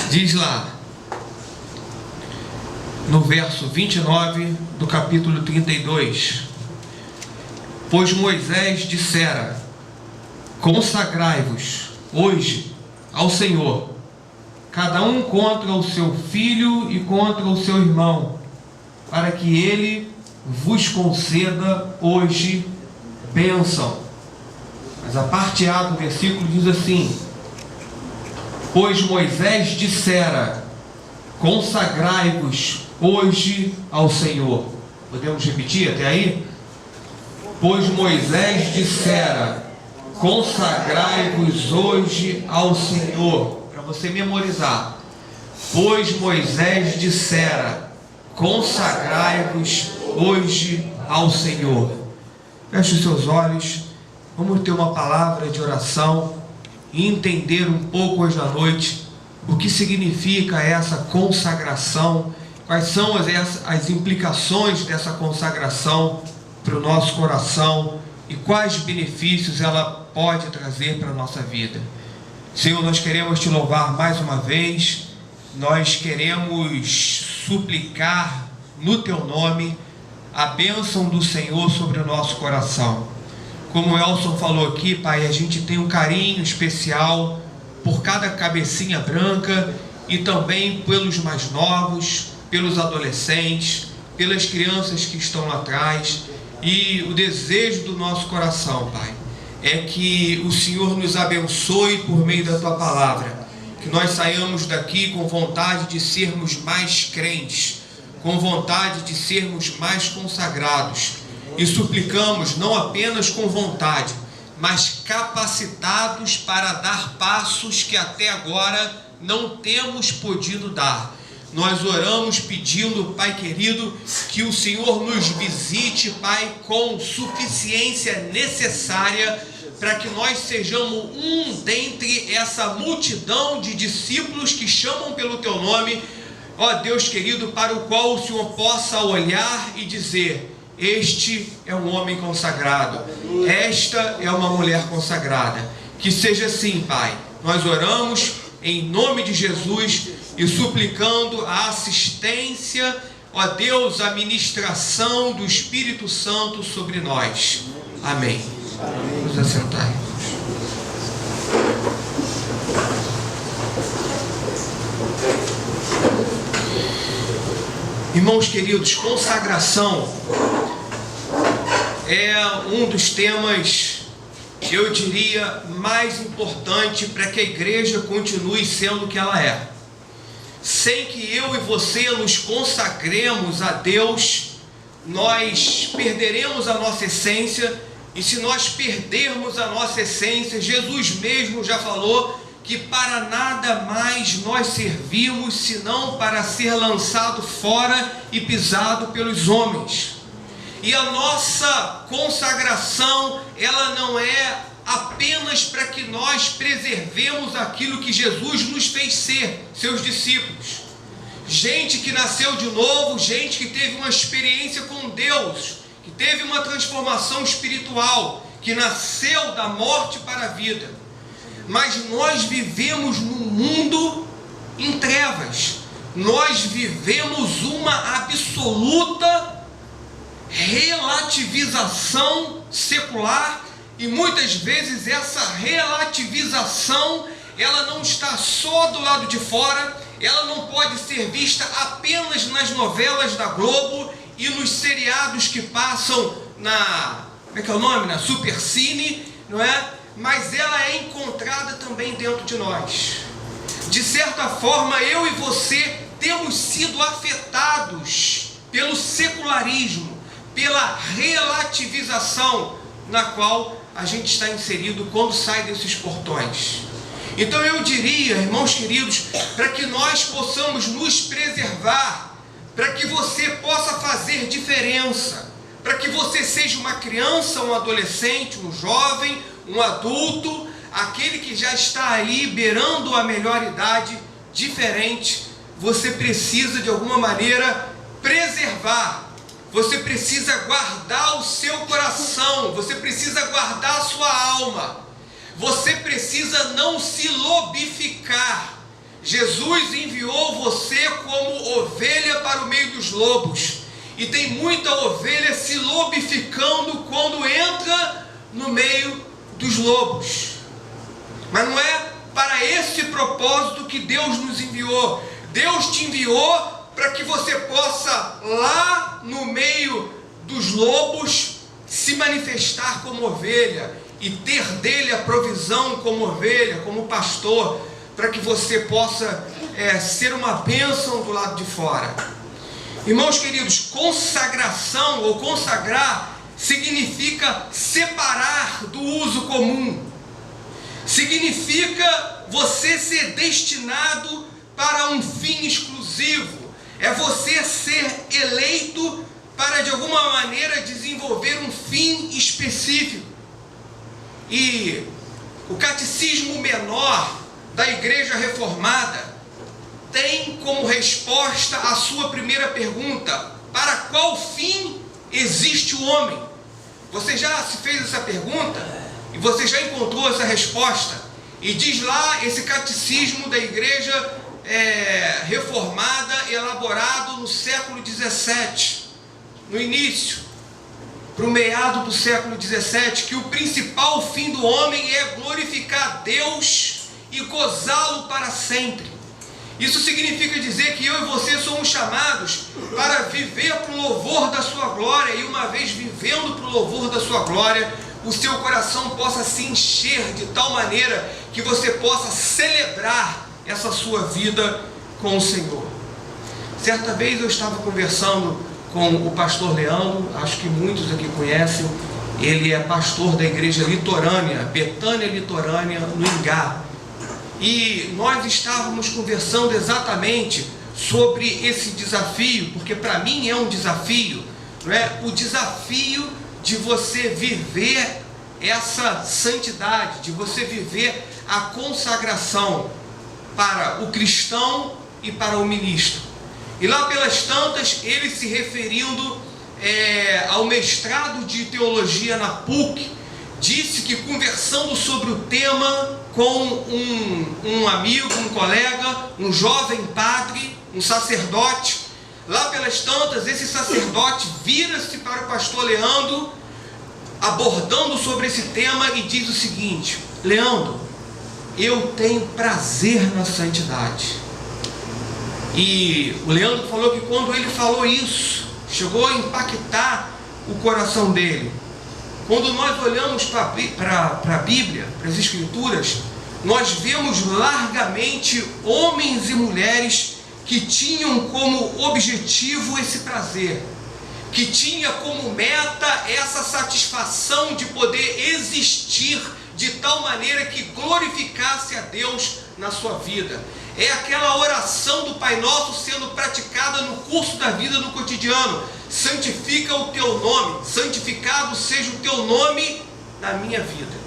Diz lá, no verso 29 do capítulo 32: Pois Moisés dissera: consagrai-vos hoje ao Senhor, cada um contra o seu filho e contra o seu irmão, para que ele vos conceda hoje bênção. Mas a parte A do versículo diz assim: pois Moisés dissera: consagrai-vos hoje ao Senhor. Podemos repetir até aí? Pois Moisés dissera: consagrai-vos hoje ao Senhor. Para você memorizar. Pois Moisés dissera: consagrai-vos hoje ao Senhor. Feche os seus olhos. Vamos ter uma palavra de oração e entender um pouco hoje à noite o que significa essa consagração, quais são as implicações dessa consagração para o nosso coração e quais benefícios ela pode trazer para a nossa vida. Senhor, nós queremos te louvar mais uma vez, nós queremos suplicar no teu nome a bênção do Senhor sobre o nosso coração. Como o Elson falou aqui, Pai, a gente tem um carinho especial por cada cabecinha branca e também pelos mais novos, pelos adolescentes, pelas crianças que estão lá atrás. E o desejo do nosso coração, Pai, é que o Senhor nos abençoe por meio da Tua palavra, que nós saiamos daqui com vontade de sermos mais crentes, com vontade de sermos mais consagrados. E suplicamos não apenas com vontade, mas capacitados para dar passos que até agora não temos podido dar. Nós oramos pedindo, Pai querido, que o Senhor nos visite, Pai, com suficiência necessária para que nós sejamos um dentre essa multidão de discípulos que chamam pelo Teu nome, ó Deus querido, para o qual o Senhor possa olhar e dizer: este é um homem consagrado, esta é uma mulher consagrada. Que seja assim, Pai. Nós oramos em nome de Jesus e suplicando a assistência, ó Deus, a ministração do Espírito Santo sobre nós. Amém. Vamos assentar. Irmãos queridos, consagração é um dos temas, eu diria, mais importante para que a igreja continue sendo o que ela é. Sem que eu e você nos consagremos a Deus, nós perderemos a nossa essência, e se nós perdermos a nossa essência, Jesus mesmo já falou que para nada mais nós servimos, senão para ser lançado fora e pisado pelos homens. E a nossa consagração, ela não é apenas para que nós preservemos aquilo que Jesus nos fez ser, seus discípulos. Gente que nasceu de novo, gente que teve uma experiência com Deus, que teve uma transformação espiritual, que nasceu da morte para a vida. Mas nós vivemos num mundo em trevas. Nós vivemos uma absoluta relativização secular, e muitas vezes essa relativização, ela não está só do lado de fora, ela não pode ser vista apenas nas novelas da Globo e nos seriados que passam na, como é que é o nome? Na Supercine, não é? Mas ela é encontrada também dentro de nós. De certa forma, eu e você temos sido afetados pelo secularismo, pela relativização na qual a gente está inserido quando sai desses portões. Então eu diria, irmãos queridos, para que nós possamos nos preservar, para que você possa fazer diferença, para que você seja uma criança, um adolescente, um jovem, um adulto, aquele que já está aí beirando a melhor idade, diferente, você precisa de alguma maneira preservar, você precisa guardar o seu coração, você precisa guardar a sua alma, você precisa não se lobificar. Jesus enviou você como ovelha para o meio dos lobos. E tem muita ovelha se lobificando quando entra no meio dos lobos. Mas não é para esse propósito que Deus nos enviou. Deus te enviou para que você possa, lá no meio dos lobos, se manifestar como ovelha e ter dele a provisão como ovelha, como pastor, para que você possa ser uma bênção do lado de fora. Irmãos queridos, consagração ou consagrar significa separar do uso comum. Significa você ser destinado para um fim exclusivo. É você ser eleito para de alguma maneira desenvolver um fim específico. E o Catecismo Menor da Igreja Reformada tem como resposta a sua primeira pergunta: para qual fim existe o homem? Você já se fez essa pergunta e você já encontrou essa resposta? E diz lá esse catecismo da Igreja Reformada, elaborado no século XVII, no início, para o meado do século XVII, que o principal fim do homem é glorificar Deus e gozá-lo para sempre. Isso significa dizer que eu e você somos chamados para viver para o louvor da sua glória, e uma vez vivendo para o louvor da sua glória, o seu coração possa se encher de tal maneira que você possa celebrar essa sua vida com o Senhor. Certa vez eu estava conversando com o pastor Leandro, acho que muitos aqui conhecem. Ele é pastor da igreja litorânea, Betânia Litorânea, no Ingá. E nós estávamos conversando exatamente sobre esse desafio, porque para mim é um desafio, não é? O desafio de você viver essa santidade, de você viver a consagração para o cristão e para o ministro. E lá pelas tantas, ele se referindo ao mestrado de teologia na PUC, disse que, conversando sobre o tema com um amigo, um colega, um jovem padre, um sacerdote, lá pelas tantas, esse sacerdote vira-se para o pastor Leandro, abordando sobre esse tema, e diz o seguinte: Leandro, eu tenho prazer na santidade. E o Leandro falou que quando ele falou isso, chegou a impactar o coração dele. Quando nós olhamos para a Bíblia, para as Escrituras, nós vemos largamente homens e mulheres que tinham como objetivo esse prazer, que tinha como meta essa satisfação de poder existir de tal maneira que glorificasse a Deus na sua vida. É aquela oração do Pai Nosso sendo praticada no curso da vida, no cotidiano: santifica o teu nome, santificado seja o teu nome na minha vida.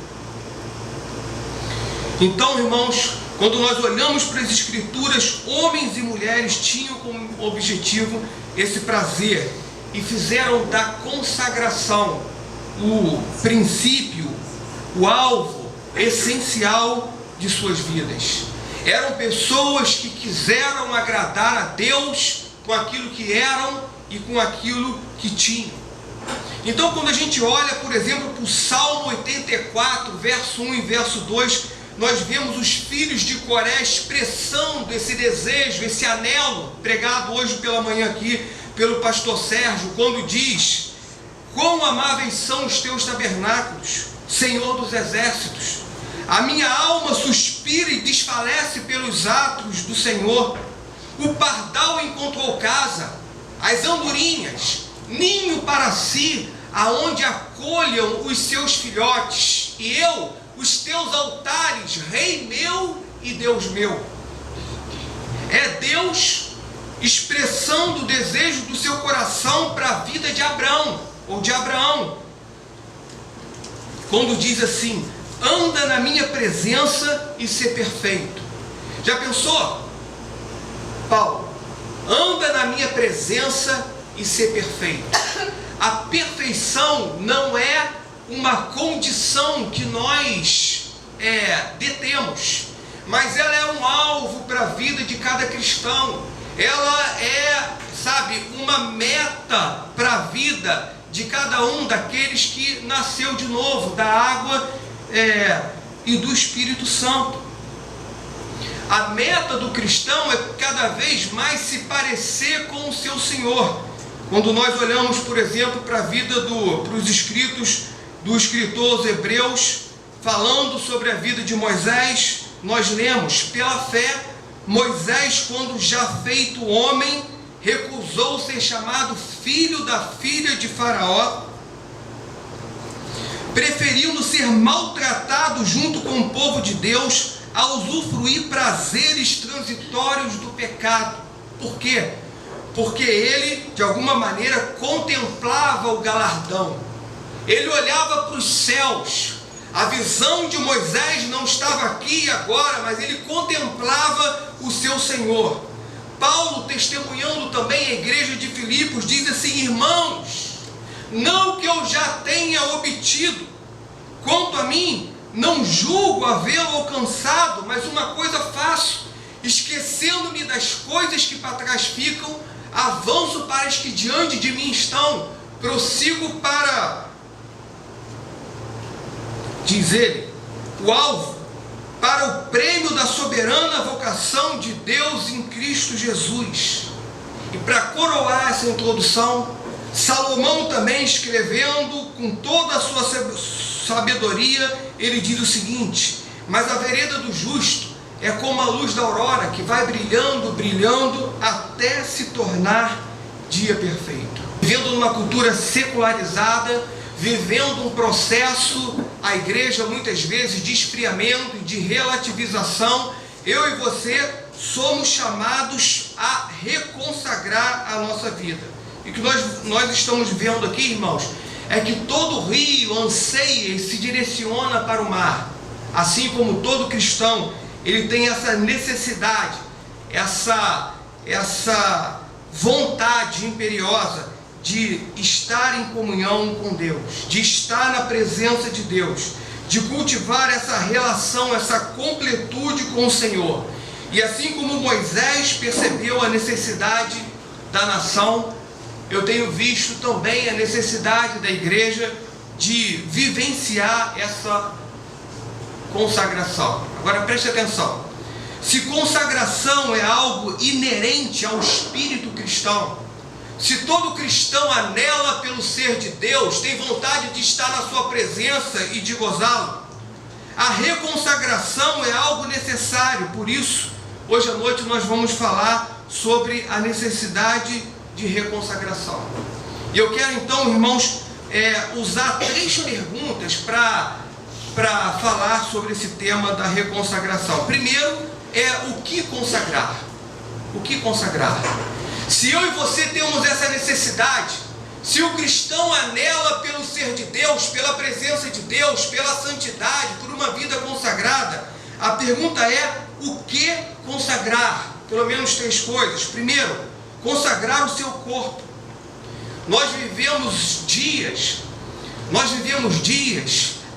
Então, irmãos, quando nós olhamos para as Escrituras, homens e mulheres tinham como objetivo esse prazer e fizeram da consagração o princípio, o alvo essencial de suas vidas. Eram pessoas que quiseram agradar a Deus com aquilo que eram e com aquilo que tinham. Então, quando a gente olha, por exemplo, para o Salmo 84, verso 1 e verso 2, nós vemos os filhos de Coré expressando esse desejo, esse anelo, pregado hoje pela manhã aqui pelo pastor Sérgio, quando diz: quão amáveis são os teus tabernáculos, Senhor dos exércitos. A minha alma suspira e desfalece pelos atos do Senhor. O pardal encontrou casa, as andorinhas, ninho para si, aonde acolham os seus filhotes. E eu, os teus altares, Rei meu e Deus meu. É Deus expressando o desejo do seu coração para a vida de Abraão, ou de Abraão, quando diz assim: anda na minha presença e ser perfeito. Já pensou, Paulo? Anda na minha presença e ser perfeito. A perfeição não é uma condição que nós detemos, mas ela é um alvo para a vida de cada cristão. Ela é, uma meta para a vida de cada um daqueles que nasceu de novo, da água e do Espírito Santo. A meta do cristão é cada vez mais se parecer com o seu Senhor. Quando nós olhamos, por exemplo, para a vida para os escritos do escritor aos Hebreus, falando sobre a vida de Moisés, nós lemos: pela fé, Moisés, quando já feito homem, recusou ser chamado filho da filha de Faraó, preferindo ser maltratado junto com o povo de Deus, a usufruir prazeres transitórios do pecado. Por quê? Porque ele, de alguma maneira, contemplava o galardão. Ele olhava para os céus. A visão de Moisés não estava aqui e agora, mas ele contemplava o seu Senhor. Paulo, testemunhando também a igreja de Filipos, diz assim: irmãos, não que eu já tenha obtido, quanto a mim, não julgo havê-lo alcançado, mas uma coisa faço, esquecendo-me das coisas que para trás ficam, avanço para as que diante de mim estão, prossigo para, diz ele, o alvo, para o prêmio da soberana vocação de Deus em Cristo Jesus. E para coroar essa introdução, Salomão também, escrevendo com toda a sua sabedoria, ele diz o seguinte: mas a vereda do justo é como a luz da aurora, que vai brilhando, brilhando, até se tornar dia perfeito. Vivendo numa cultura secularizada, vivendo um processo, a igreja muitas vezes de esfriamento e de relativização, eu e você somos chamados a reconsagrar a nossa vida. E o que nós estamos vendo aqui, irmãos, é que todo rio anseia e se direciona para o mar. Assim como todo cristão, ele tem essa necessidade, essa vontade imperiosa de estar em comunhão com Deus, de estar na presença de Deus, de cultivar essa relação, essa completude com o Senhor. E assim como Moisés percebeu a necessidade da nação, eu tenho visto também a necessidade da igreja de vivenciar essa consagração. Agora preste atenção: se consagração é algo inerente ao espírito cristão, se todo cristão anela pelo ser de Deus, tem vontade de estar na sua presença e de gozá-lo, a reconsagração é algo necessário. Por isso, hoje à noite nós vamos falar sobre a necessidade de reconsagração. E eu quero então, irmãos, usar 3 perguntas para falar sobre esse tema da reconsagração. Primeiro o que consagrar? O que consagrar? Se eu e você temos essa necessidade, se o cristão anela pelo ser de Deus, pela presença de Deus, pela santidade, por uma vida consagrada, a pergunta é: o que consagrar? Pelo menos 3 coisas. Primeiro, consagrar o seu corpo. Nós vivemos dias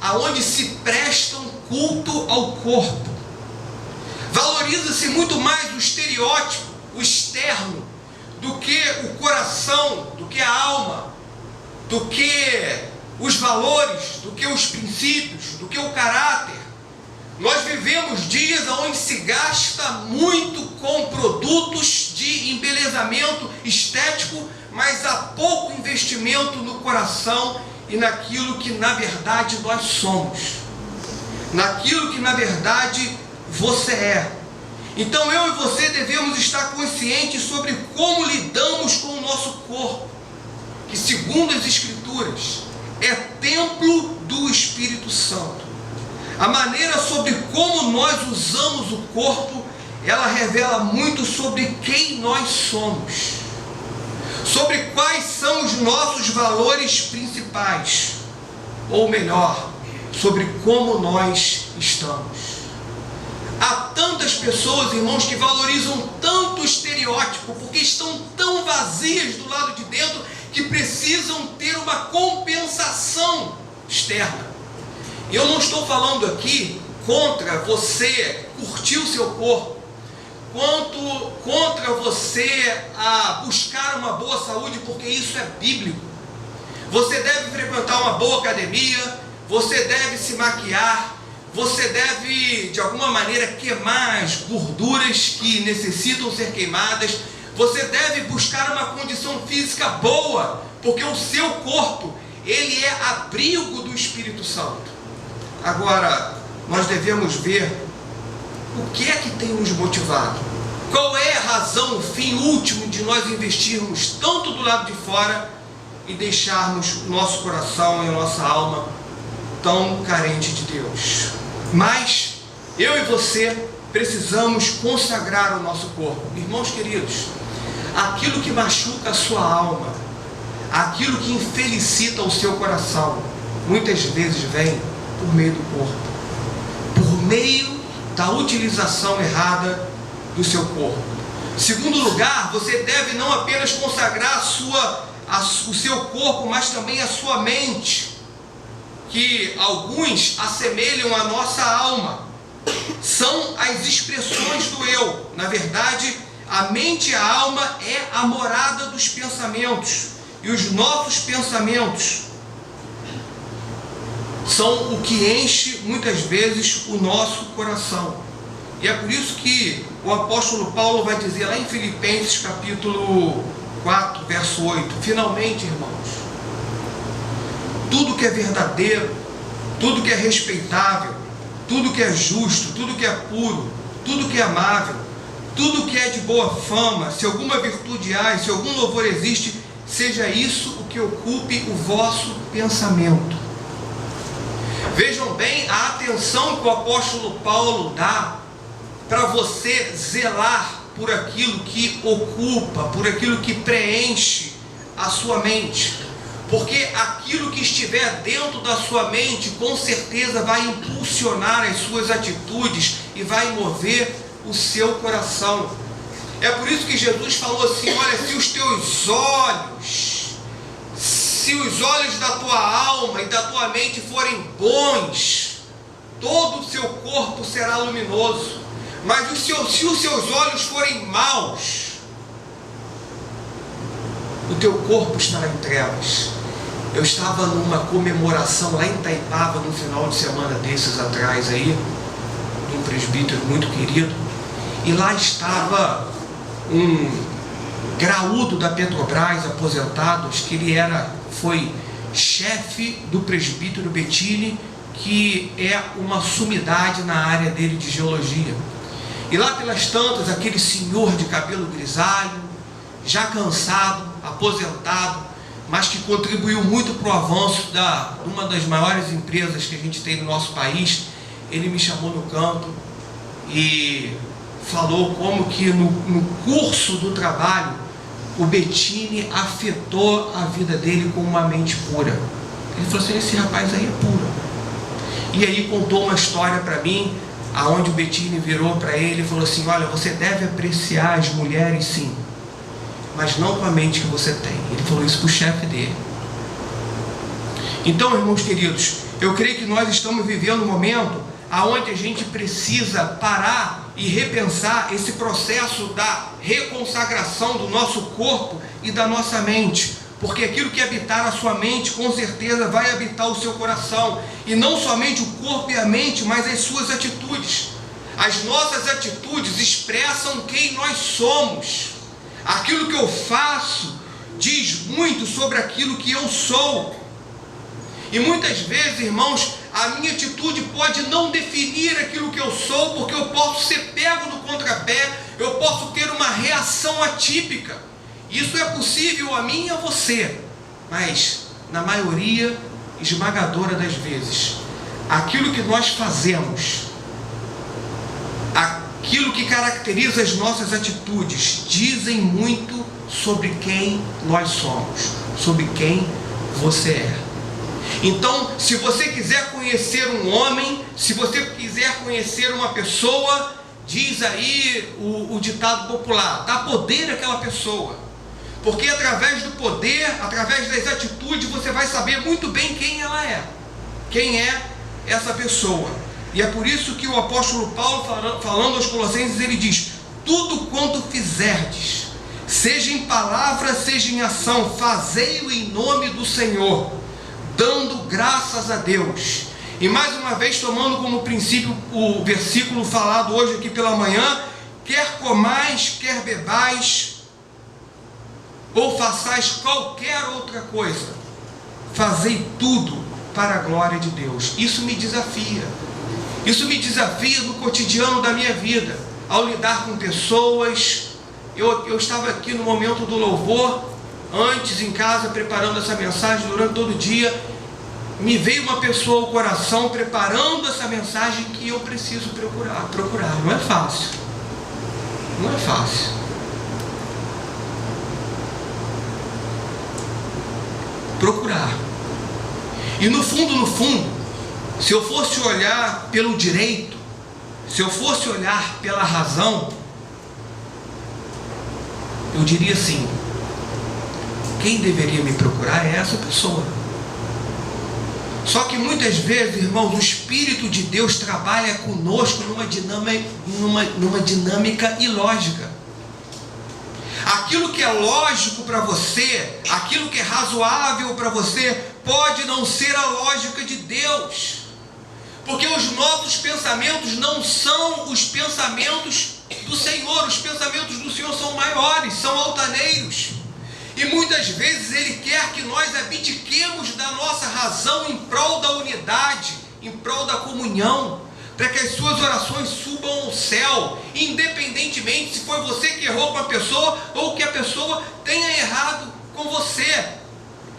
aonde se presta um culto ao corpo. Valoriza-se muito mais o estereótipo, o externo, do que o coração, do que a alma, do que os valores, do que os princípios, do que o caráter. Nós vivemos dias onde se gasta muito com produtos de embelezamento estético, mas há pouco investimento no coração e naquilo que na verdade nós somos, naquilo que na verdade você é. Então eu e você devemos estar conscientes sobre como lidamos com o nosso corpo, que segundo as Escrituras é templo do Espírito Santo. A maneira sobre como nós usamos o corpo, ela revela muito sobre quem nós somos, sobre quais são os nossos valores principais, ou melhor, sobre como nós estamos. Há tantas pessoas, irmãos, que valorizam tanto o estereótipo, porque estão tão vazias do lado de dentro, que precisam ter uma compensação externa. Eu não estou falando aqui contra você curtir o seu corpo, quanto contra você a buscar uma boa saúde, porque isso é bíblico. Você deve frequentar uma boa academia, você deve se maquiar, você deve de alguma maneira queimar as gorduras que necessitam ser queimadas, você deve buscar uma condição física boa, porque o seu corpo, ele é abrigo do Espírito Santo. Agora, nós devemos ver o que é que tem nos motivado. Qual é a razão, o fim último de nós investirmos tanto do lado de fora e deixarmos o nosso coração e a nossa alma tão carente de Deus? Mas eu e você precisamos consagrar o nosso corpo. Irmãos queridos, aquilo que machuca a sua alma, aquilo que infelicita o seu coração, muitas vezes vem por meio do corpo, por meio da utilização errada do seu corpo. Segundo lugar, você deve não apenas consagrar o seu corpo, mas também a sua mente, que alguns assemelham à nossa alma. São as expressões do eu. Na verdade, a mente e a alma é a morada dos pensamentos, e os nossos pensamentos são o que enche muitas vezes o nosso coração. E é por isso que o apóstolo Paulo vai dizer lá em Filipenses capítulo 4, verso 8: finalmente, irmãos, tudo que é verdadeiro, tudo que é respeitável, tudo que é justo, tudo que é puro, tudo que é amável, tudo que é de boa fama, se alguma virtude há, se algum louvor existe, seja isso o que ocupe o vosso pensamento. Vejam bem a atenção que o apóstolo Paulo dá para você zelar por aquilo que ocupa, por aquilo que preenche a sua mente. Porque aquilo que estiver dentro da sua mente, com certeza vai impulsionar as suas atitudes e vai mover o seu coração. É por isso que Jesus falou assim: olha, se os olhos da tua alma e da tua mente forem bons, todo o seu corpo será luminoso. Mas se os seus olhos forem maus, o teu corpo estará em trevas. Eu estava numa comemoração lá em Itaipava, no final de semana desses atrás aí, de um presbítero muito querido, e lá estava um graúdo da Petrobras, aposentado, acho que ele foi chefe do presbítero Bettini, que é uma sumidade na área dele de geologia. E lá pelas tantas, aquele senhor de cabelo grisalho, já cansado, aposentado, mas que contribuiu muito para o avanço de uma das maiores empresas que a gente tem no nosso país, ele me chamou no canto e falou como que no curso do trabalho, o Bettini afetou a vida dele com uma mente pura. Ele falou assim: esse rapaz aí é puro. E aí contou uma história para mim, aonde o Bettini virou para ele e falou assim: olha, você deve apreciar as mulheres sim, mas não com a mente que você tem. Ele falou isso para o chefe dele. Então, irmãos queridos, eu creio que nós estamos vivendo um momento aonde a gente precisa parar e repensar esse processo da reconsagração do nosso corpo e da nossa mente, porque aquilo que habitar a sua mente, com certeza vai habitar o seu coração, e não somente o corpo e a mente, mas as suas atitudes. As nossas atitudes expressam quem nós somos. Aquilo que eu faço diz muito sobre aquilo que eu sou. E muitas vezes, irmãos, a minha atitude pode não definir aquilo que eu sou, porque eu posso ser pego no contrapé, eu posso ter uma reação atípica. Isso é possível a mim e a você, mas na maioria esmagadora das vezes, aquilo que nós fazemos, aquilo que caracteriza as nossas atitudes, dizem muito sobre quem nós somos, sobre quem você é. Então, se você quiser conhecer um homem, se você quiser conhecer uma pessoa, diz aí o ditado popular: dá poder àquela pessoa. Porque através do poder, através das atitudes, você vai saber muito bem quem ela é. Quem é essa pessoa. E é por isso que o apóstolo Paulo, falando aos Colossenses, ele diz: tudo quanto fizerdes, seja em palavra, seja em ação, fazei-o em nome do Senhor, dando graças a Deus. E mais uma vez, tomando como princípio o versículo falado hoje aqui pela manhã: quer comais, quer bebais, ou façais qualquer outra coisa, fazei tudo para a glória de Deus. Isso me desafia. Isso me desafia no cotidiano da minha vida, ao lidar com pessoas. Eu estava aqui no momento do louvor, antes em casa, preparando essa mensagem durante todo o dia. Me veio uma pessoa ao coração, preparando essa mensagem, que eu preciso procurar. Não é fácil. Não é fácil. Procurar. E no fundo, se eu fosse olhar pelo direito, se eu fosse olhar pela razão, eu diria assim: quem deveria me procurar é essa pessoa. Só que muitas vezes, irmãos, o Espírito de Deus trabalha conosco numa dinâmica ilógica. Aquilo que é lógico para você, aquilo que é razoável para você, pode não ser a lógica de Deus. Porque os nossos pensamentos não são os pensamentos do Senhor. Os pensamentos do Senhor são maiores, são altaneiros. E muitas vezes Ele quer que nós abdiquemos da nossa razão em prol da unidade, em prol da comunhão, para que as suas orações subam ao céu, independentemente se foi você que errou com a pessoa ou que a pessoa tenha errado com você.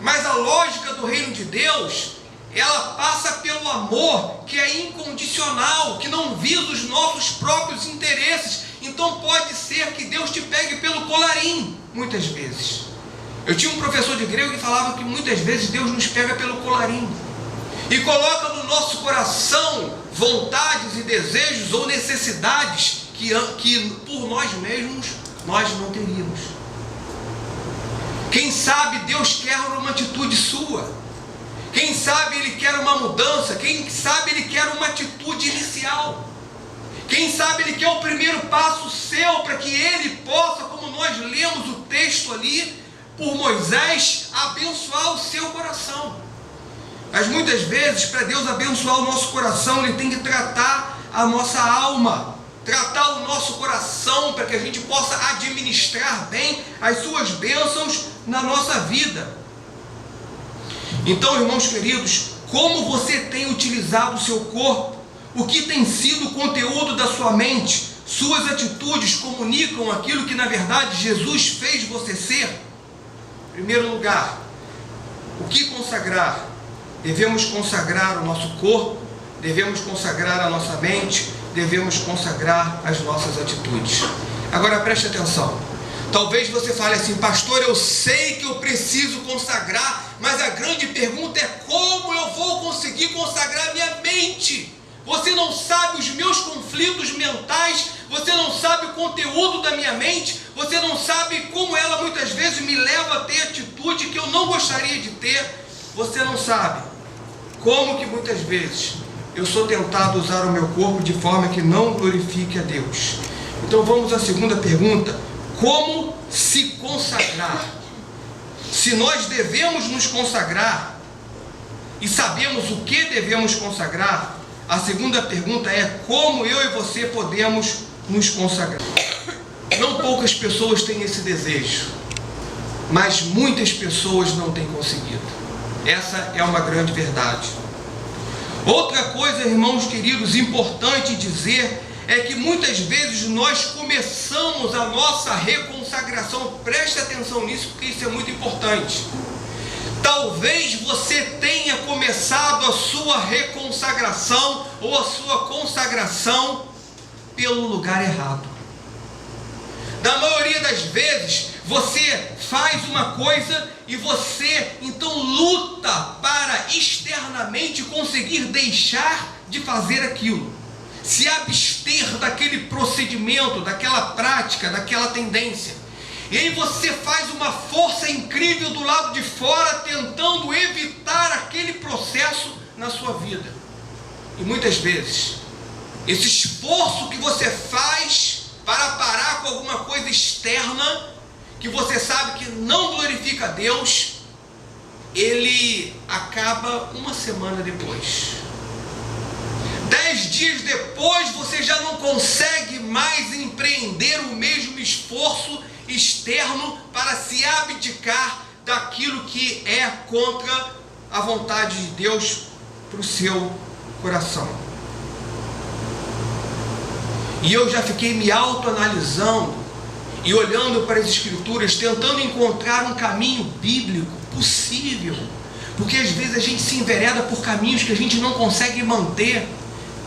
Mas a lógica do reino de Deus, ela passa pelo amor, que é incondicional, que não visa os nossos próprios interesses. Então pode ser que Deus te pegue pelo colarinho, muitas vezes. Eu tinha um professor de grego que falava que muitas vezes Deus nos pega pelo colarinho e coloca no nosso coração vontades e desejos ou necessidades que por nós mesmos nós não teríamos. Quem sabe Deus quer uma atitude sua. Quem sabe Ele quer uma mudança. Quem sabe Ele quer uma atitude inicial. Quem sabe Ele quer o primeiro passo seu, para que Ele possa, como nós lemos o texto ali, por Moisés, abençoar o seu coração. Mas muitas vezes, para Deus abençoar o nosso coração, Ele tem que tratar a nossa alma, tratar o nosso coração, para que a gente possa administrar bem as suas bênçãos na nossa vida. Então, irmãos queridos, como você tem utilizado o seu corpo? O que tem sido o conteúdo da sua mente? Suas atitudes comunicam aquilo que na verdade Jesus fez você ser? Em primeiro lugar, o que consagrar? Devemos consagrar o nosso corpo, devemos consagrar a nossa mente, devemos consagrar as nossas atitudes. Agora preste atenção. Talvez você fale assim: pastor, eu sei que eu preciso consagrar, mas a grande pergunta é: como eu vou conseguir consagrar minha mente? Você não sabe os meus conflitos mentais, você não sabe o conteúdo da minha mente, você não sabe como ela muitas vezes me leva a ter atitude que eu não gostaria de ter, você não sabe como que muitas vezes eu sou tentado a usar o meu corpo de forma que não glorifique a Deus. Então vamos à segunda pergunta: como se consagrar? Se nós devemos nos consagrar e sabemos o que devemos consagrar, a segunda pergunta é: como eu e você podemos nos consagrar? Não poucas pessoas têm esse desejo, mas muitas pessoas não têm conseguido. Essa é uma grande verdade. Outra coisa, irmãos queridos, importante dizer, é que muitas vezes nós começamos a nossa reconsagração. Preste atenção nisso, porque isso é muito importante. Talvez você tenha começado a sua reconsagração ou a sua consagração pelo lugar errado. Na maioria das vezes, você faz uma coisa e você então luta para externamente conseguir deixar de fazer aquilo, se abster daquele procedimento, daquela prática, daquela tendência. E aí você faz uma força incrível do lado de fora, tentando evitar aquele processo na sua vida. E muitas vezes esse esforço que você faz para parar com alguma coisa externa, que você sabe que não glorifica a Deus, ele acaba uma semana depois. 10 dias depois você já não consegue mais empreender o mesmo esforço externo para se abdicar daquilo que é contra a vontade de Deus para o seu coração. E eu já fiquei me autoanalisando e olhando para as Escrituras, tentando encontrar um caminho bíblico possível, porque às vezes a gente se envereda por caminhos que a gente não consegue manter.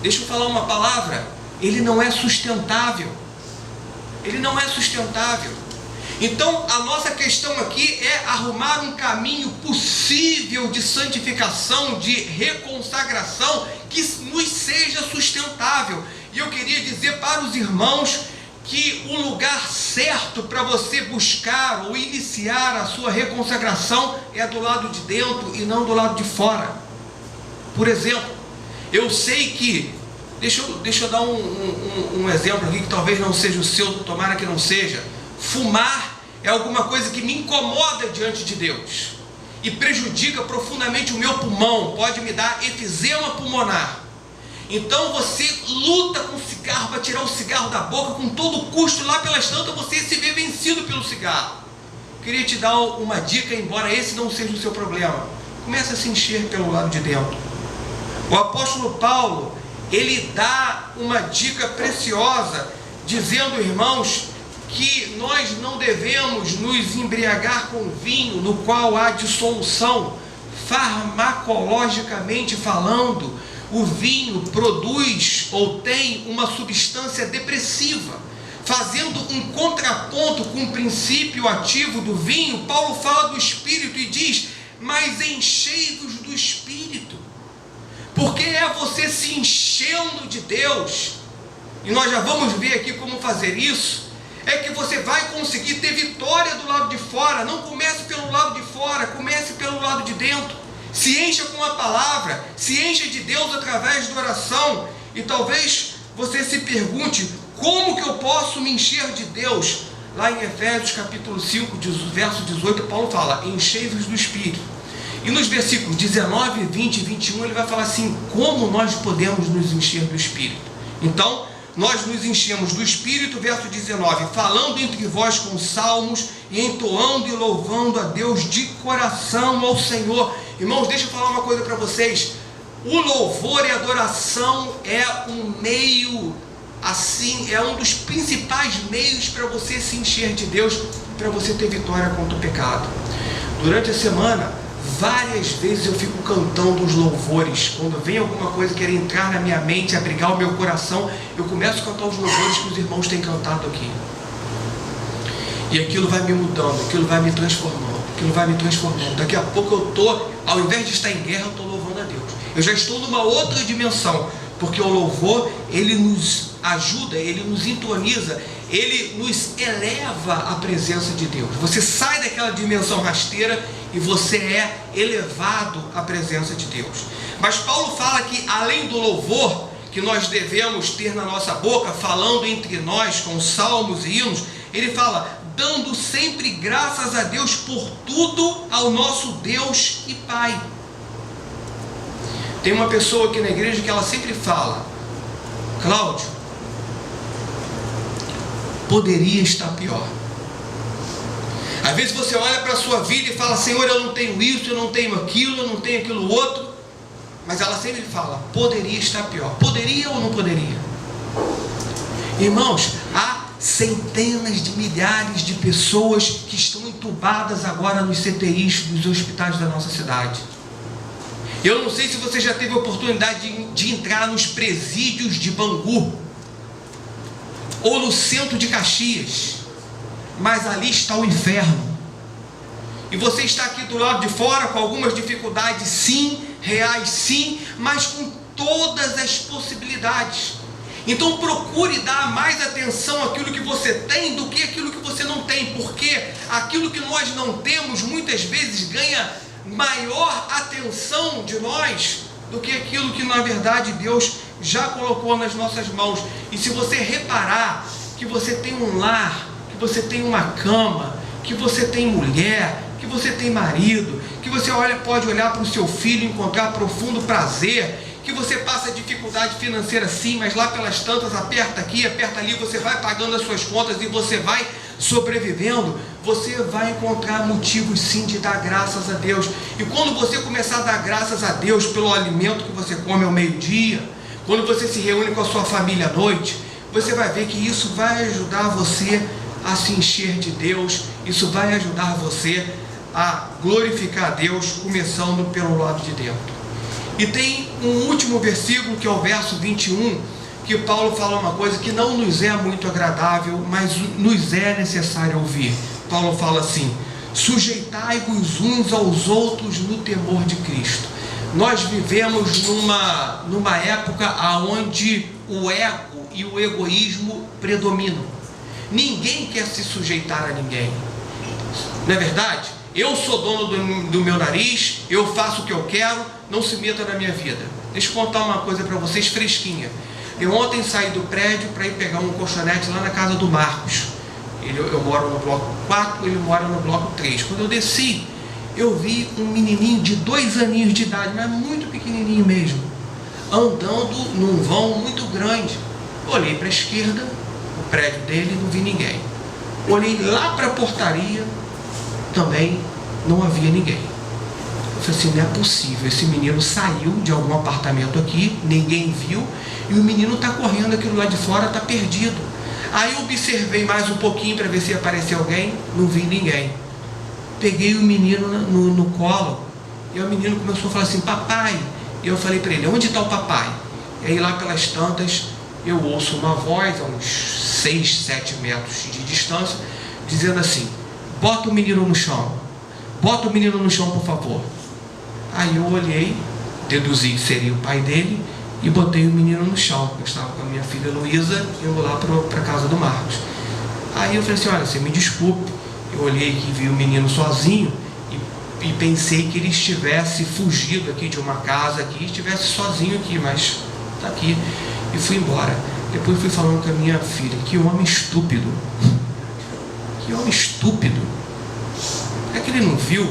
Deixa eu falar uma palavra, ele não é sustentável. Ele não é sustentável. Então a nossa questão aqui é arrumar um caminho possível de santificação, de reconsagração, que nos seja sustentável. E eu queria dizer para os irmãos que o lugar certo para você buscar ou iniciar a sua reconsagração é do lado de dentro e não do lado de fora. Por exemplo, eu sei que, deixa eu dar um exemplo aqui que talvez não seja o seu, tomara que não seja. Fumar é alguma coisa que me incomoda diante de Deus e prejudica profundamente o meu pulmão, pode me dar efizema pulmonar. Então você luta com o cigarro para tirar o cigarro da boca com todo custo, lá pelas tantas você se vê vencido pelo cigarro. Queria te dar uma dica, embora esse não seja o seu problema. Comece a se encher pelo lado de dentro. O apóstolo Paulo, ele dá uma dica preciosa, dizendo, irmãos, que nós não devemos nos embriagar com vinho no qual há dissolução. Farmacologicamente falando, o vinho produz ou tem uma substância depressiva. Fazendo um contraponto com o princípio ativo do vinho, Paulo fala do Espírito e diz, mas enchei-vos do Espírito. Porque é você se enchendo de Deus, e nós já vamos ver aqui como fazer isso, é que você vai conseguir ter vitória do lado de fora. Não comece pelo lado de fora, comece pelo lado de dentro. Se encha com a palavra, se encha de Deus através da oração. E talvez você se pergunte, como que eu posso me encher de Deus? Lá em Efésios capítulo 5, verso 18, Paulo fala, enchei-vos do Espírito. E nos versículos 19, 20 e 21, ele vai falar assim, como nós podemos nos encher do Espírito? Então, nós nos enchemos do Espírito, verso 19, falando entre vós com salmos, e entoando e louvando a Deus de coração ao Senhor. Irmãos, deixa eu falar uma coisa para vocês. O louvor e a adoração é um meio, assim, é um dos principais meios para você se encher de Deus, para você ter vitória contra o pecado. Durante a semana, várias vezes eu fico cantando os louvores. Quando vem alguma coisa que quer entrar na minha mente, abrigar o meu coração, eu começo a cantar os louvores que os irmãos têm cantado aqui. E aquilo vai me mudando, aquilo vai me transformando, aquilo vai me transformando. Daqui a pouco eu estou, ao invés de estar em guerra, eu estou louvando a Deus. Eu já estou numa outra dimensão, porque o louvor, ele nos ajuda, ele nos entoniza, ele nos eleva à presença de Deus. Você sai daquela dimensão rasteira e você é elevado à presença de Deus. Mas Paulo fala que além do louvor que nós devemos ter na nossa boca, falando entre nós com salmos e hinos, ele fala, dando sempre graças a Deus por tudo ao nosso Deus e Pai. Tem uma pessoa aqui na igreja que ela sempre fala, Cláudio, poderia estar pior. Às vezes você olha para a sua vida e fala, Senhor, eu não tenho isso, eu não tenho aquilo, eu não tenho aquilo outro. Mas ela sempre fala, poderia estar pior. Poderia ou não poderia? Irmãos, há centenas de milhares de pessoas que estão entubadas agora nos CTIs dos hospitais da nossa cidade. Eu não sei se você já teve a oportunidade de entrar nos presídios de Bangu ou no centro de Caxias, mas ali está o inferno. E você está aqui do lado de fora com algumas dificuldades, sim, reais, sim, mas com todas as possibilidades. Então procure dar mais atenção àquilo que você tem do que àquilo que você não tem, porque aquilo que nós não temos muitas vezes ganha maior atenção de nós do que aquilo que na verdade Deus já colocou nas nossas mãos. E se você reparar que você tem um lar, que você tem uma cama, que você tem mulher, que você tem marido, que você pode olhar para o seu filho e encontrar profundo prazer, que você passa dificuldade financeira sim, mas lá pelas tantas, aperta aqui, aperta ali, você vai pagando as suas contas e você vai sobrevivendo, você vai encontrar motivos sim de dar graças a Deus. E quando você começar a dar graças a Deus pelo alimento que você come ao meio-dia, quando você se reúne com a sua família à noite, você vai ver que isso vai ajudar você a se encher de Deus, isso vai ajudar você a glorificar a Deus, começando pelo lado de dentro. E tem um último versículo, que é o verso 21, que Paulo fala uma coisa que não nos é muito agradável, mas nos é necessário ouvir. Paulo fala assim: sujeitai-vos uns aos outros no temor de Cristo. Nós vivemos numa época onde o ego e o egoísmo predominam. Ninguém quer se sujeitar a ninguém, não é verdade? Eu sou dono do meu nariz, eu faço o que eu quero, não se meta na minha vida. Deixa eu contar uma coisa para vocês fresquinha. Eu ontem saí do prédio para ir pegar um colchonete lá na casa do Marcos. Eu moro no bloco 4, ele mora no bloco 3. Quando eu desci, eu vi um menininho de 2 aninhos de idade, mas muito pequenininho mesmo, andando num vão muito grande. Olhei para a esquerda, o prédio dele, não vi ninguém. Olhei lá para a portaria, também não havia ninguém. Eu falei assim: não é possível, esse menino saiu de algum apartamento aqui, ninguém viu, e o menino está correndo aquilo lá de fora, está perdido. Aí eu observei mais um pouquinho para ver se apareceu alguém, não vi ninguém. Peguei o menino no colo, e o menino começou a falar assim: papai. E eu falei para ele: onde está o papai? E aí lá pelas tantas, eu ouço uma voz a uns 6, 7 metros de distância, dizendo assim: bota o menino no chão, bota o menino no chão, por favor. Aí eu olhei, deduzi que seria o pai dele, e botei o menino no chão. Eu estava com a minha filha Luísa, indo lá para a casa do Marcos. Aí eu falei assim: olha, você me desculpe, eu olhei que vi o menino sozinho, e pensei que ele estivesse fugido aqui de uma casa aqui, estivesse sozinho aqui, mas está aqui, e fui embora. Depois fui falando com a minha filha: que homem estúpido, que homem estúpido, é que ele não viu?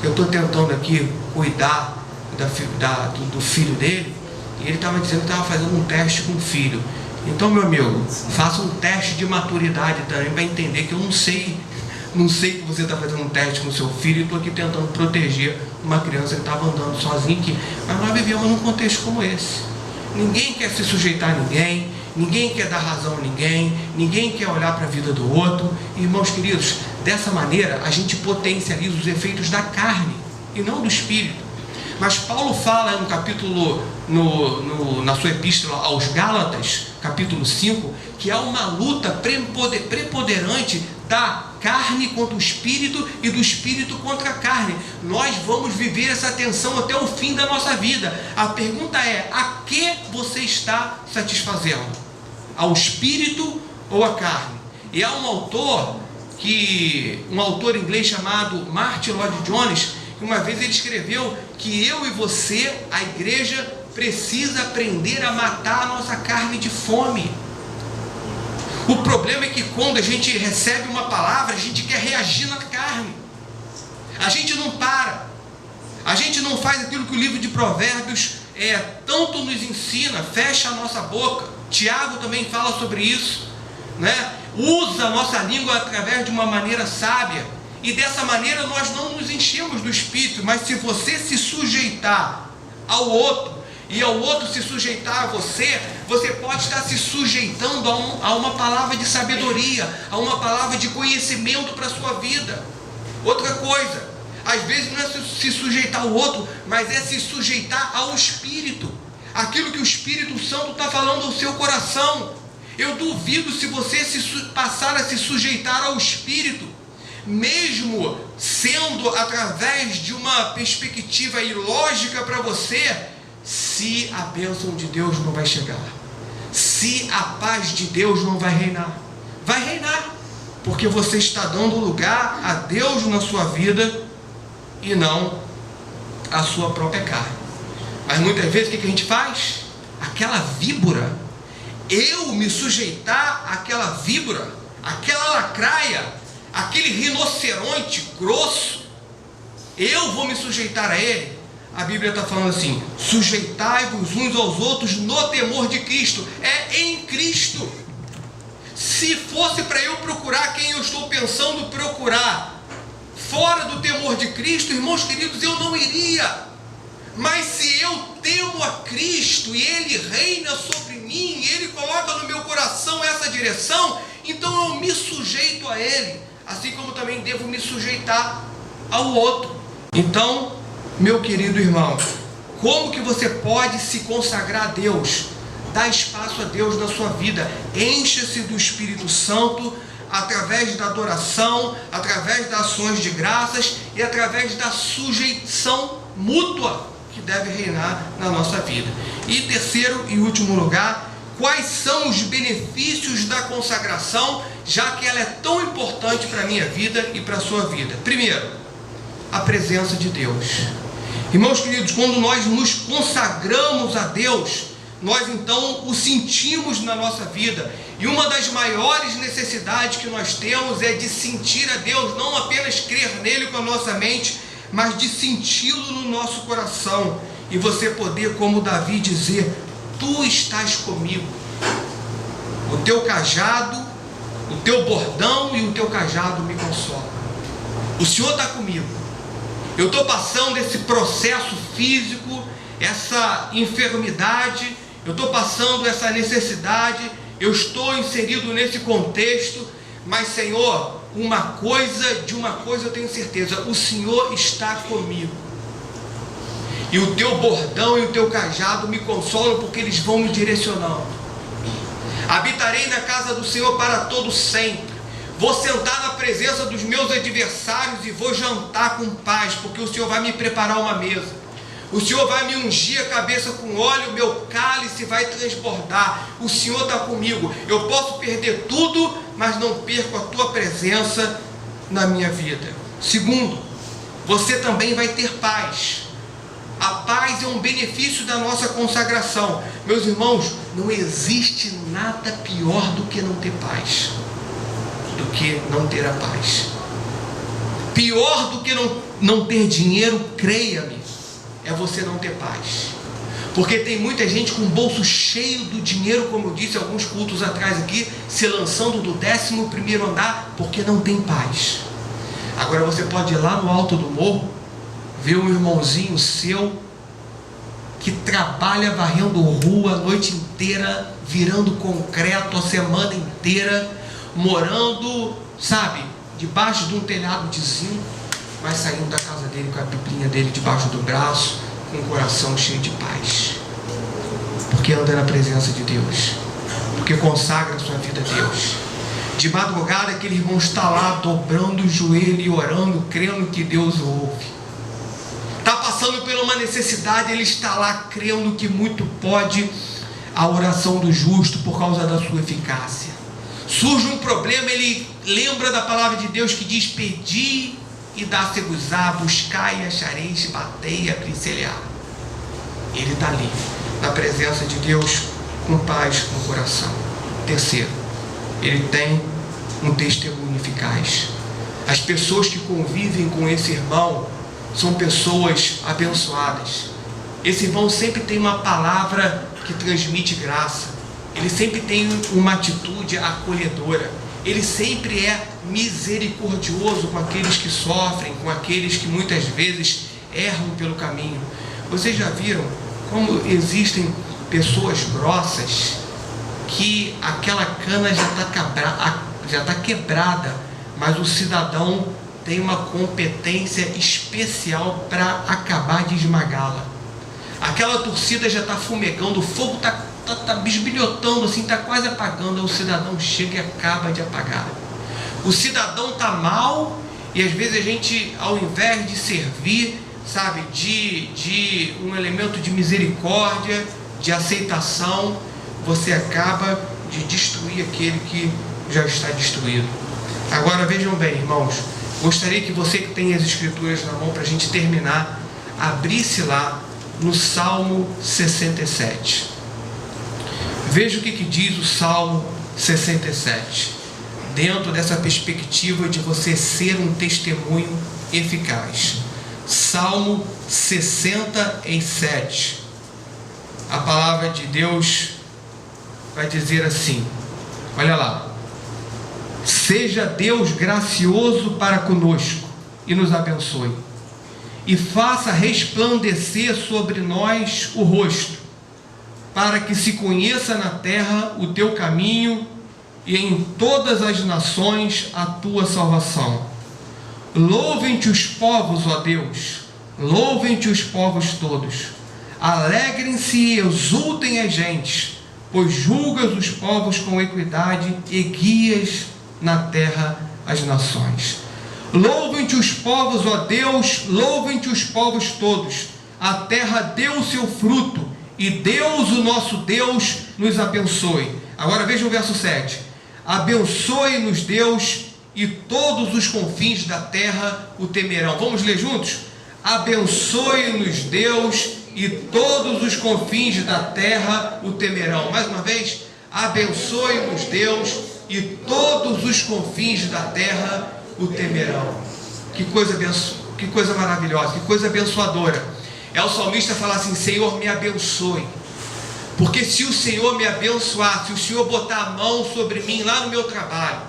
Eu estou tentando aqui cuidar do filho dele, e ele estava dizendo que estava fazendo um teste com o filho. Então, meu amigo, faça um teste de maturidade também, para entender que eu não sei que você está fazendo um teste com o seu filho, e estou aqui tentando proteger uma criança que estava andando sozinha aqui. Mas nós vivemos num contexto como esse. Ninguém quer se sujeitar a ninguém, ninguém quer dar razão a ninguém, ninguém quer olhar para a vida do outro. Irmãos queridos, dessa maneira a gente potencializa os efeitos da carne e não do espírito. Mas Paulo fala no capítulo, na sua epístola aos Gálatas, capítulo 5, que há uma luta preponderante da carne contra o espírito e do espírito contra a carne. Nós vamos viver essa tensão até o fim da nossa vida. A pergunta é: a que você está satisfazendo? Ao espírito ou à carne? E há um autor inglês chamado Martin Lloyd-Jones, que uma vez ele escreveu que eu e você, a igreja, precisa aprender a matar a nossa carne de fome. O problema é que quando a gente recebe uma palavra, a gente quer reagir na carne. A gente não para. A gente não faz aquilo que o livro de Provérbios tanto nos ensina: fecha a nossa boca. Tiago também fala sobre isso, né? Usa a nossa língua através de uma maneira sábia. E dessa maneira nós não nos enchemos do Espírito. Mas se você se sujeitar ao outro, e ao outro se sujeitar a você, você pode estar se sujeitando a uma palavra de sabedoria, a uma palavra de conhecimento para a sua vida. Outra coisa, às vezes não é se sujeitar ao outro, mas é se sujeitar ao Espírito, aquilo que o Espírito Santo está falando ao seu coração. Eu duvido se você passar a se sujeitar ao Espírito, mesmo sendo através de uma perspectiva ilógica para você, se a bênção de Deus não vai chegar, se a paz de Deus não vai reinar. Vai reinar, porque você está dando lugar a Deus na sua vida e não a sua própria carne. Mas muitas vezes o que a gente faz? Aquela víbora, eu me sujeitar àquela víbora, aquela lacraia, aquele rinoceronte grosso, eu vou me sujeitar a ele. A Bíblia está falando assim: sujeitai-vos uns aos outros no temor de Cristo. É em Cristo. Se fosse para eu procurar quem eu estou pensando procurar fora do temor de Cristo, irmãos queridos, eu não iria. Mas se eu temo a Cristo e Ele reina sobre mim, Ele coloca no meu coração essa direção, então eu me sujeito a Ele, assim como também devo me sujeitar ao outro. Então, meu querido irmão, como que você pode se consagrar a Deus? Dá espaço a Deus na sua vida. Encha-se do Espírito Santo através da adoração, através das ações de graças e através da sujeição mútua que deve reinar na nossa vida. E terceiro e último lugar, quais são os benefícios da consagração, já que ela é tão importante para a minha vida e para a sua vida? Primeiro, a presença de Deus. Irmãos queridos, quando nós nos consagramos a Deus, nós então o sentimos na nossa vida. E uma das maiores necessidades que nós temos é de sentir a Deus, não apenas crer nele com a nossa mente, mas de senti-lo no nosso coração. E você poder, como Davi, dizer: tu estás comigo. O teu cajado, o teu bordão e o teu cajado me consolam. O Senhor está comigo. Eu estou passando esse processo físico, essa enfermidade, eu estou passando essa necessidade, eu estou inserido nesse contexto, mas Senhor, de uma coisa eu tenho certeza: o Senhor está comigo. E o teu bordão e o teu cajado me consolam, porque eles vão me direcionando. Habitarei na casa do Senhor para todo sempre. Vou sentar na presença dos meus adversários e vou jantar com paz, porque o Senhor vai me preparar uma mesa. O Senhor vai me ungir a cabeça com óleo, o meu cálice vai transbordar. O Senhor está comigo. Eu posso perder tudo, mas não perco a tua presença na minha vida. Segundo, você também vai ter paz. A paz é um benefício da nossa consagração. Meus irmãos, não existe nada pior do que não ter paz, do que não ter a paz. Pior do que não ter dinheiro, creia-me, é você não ter paz. Porque tem muita gente com o bolso cheio do dinheiro, como eu disse alguns cultos atrás aqui, se lançando do 11º andar, porque não tem paz. Agora você pode ir lá no alto do morro, ver um irmãozinho seu que trabalha varrendo rua a noite inteira, virando concreto a semana inteira, morando, sabe, debaixo de um telhado de zinco, mas saindo da casa dele com a biblinha dele debaixo do braço, com o coração cheio de paz, porque anda na presença de Deus, porque consagra a sua vida a Deus. De madrugada aquele irmão está lá dobrando o joelho e orando, crendo que Deus o ouve. Está passando por uma necessidade, ele está lá crendo que muito pode a oração do justo por causa da sua eficácia. Surge um problema, ele lembra da palavra de Deus que diz: pedi e dá-se-vos-á, buscai e achareis, batei e abrir-se-lhe-á. Ele está ali, na presença de Deus, com paz no coração. Terceiro, ele tem um testemunho eficaz. As pessoas que convivem com esse irmão são pessoas abençoadas. Esse irmão sempre tem uma palavra que transmite graça. Ele sempre tem uma atitude acolhedora. Ele sempre é misericordioso com aqueles que sofrem, com aqueles que muitas vezes erram pelo caminho. Vocês já viram como existem pessoas grossas que aquela cana já está quebrada, mas o cidadão tem uma competência especial para acabar de esmagá-la. Aquela torcida já está fumegando, o fogo está bisbilhotando assim, está quase apagando, o cidadão chega e acaba de apagar. O cidadão está mal, e às vezes a gente, ao invés de servir, sabe, de um elemento de misericórdia, de aceitação, você acaba de destruir aquele que já está destruído. Agora vejam bem, irmãos, gostaria que você que tem as escrituras na mão, para a gente terminar, abrisse lá no Salmo 67. Veja o que diz o Salmo 67, dentro dessa perspectiva de você ser um testemunho eficaz. Salmo 67. A palavra de Deus vai dizer assim, olha lá: seja Deus gracioso para conosco e nos abençoe, e faça resplandecer sobre nós o rosto, para que se conheça na terra o teu caminho e em todas as nações a tua salvação. Louvem-te os povos, ó Deus, louvem-te os povos todos. Alegrem-se e exultem as gentes, pois julgas os povos com equidade e guias na terra as nações. Louvem-te os povos, ó Deus, louvem-te os povos todos. A terra deu o seu fruto, e Deus, o nosso Deus, nos abençoe. Agora veja o verso 7. Abençoe-nos, Deus, e todos os confins da terra o temerão. Vamos ler juntos? Abençoe-nos, Deus, e todos os confins da terra o temerão. Mais uma vez. Abençoe-nos, Deus, e todos os confins da terra o temerão. Que coisa maravilhosa, que coisa abençoadora. É o salmista falar assim: Senhor, me abençoe. Porque se o Senhor me abençoar, se o Senhor botar a mão sobre mim lá no meu trabalho,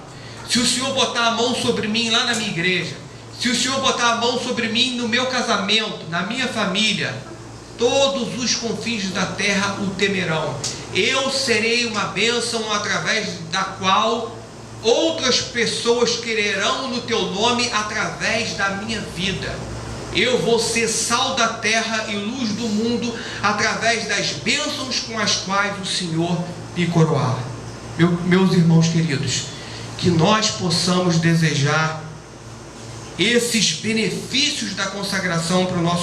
se o Senhor botar a mão sobre mim lá na minha igreja, se o Senhor botar a mão sobre mim no meu casamento, na minha família, todos os confins da terra o temerão. Eu serei uma bênção através da qual outras pessoas crerão no teu nome através da minha vida. Eu vou ser sal da terra e luz do mundo através das bênçãos com as quais o Senhor me coroar. Meus irmãos queridos, que nós possamos desejar esses benefícios da consagração para o nosso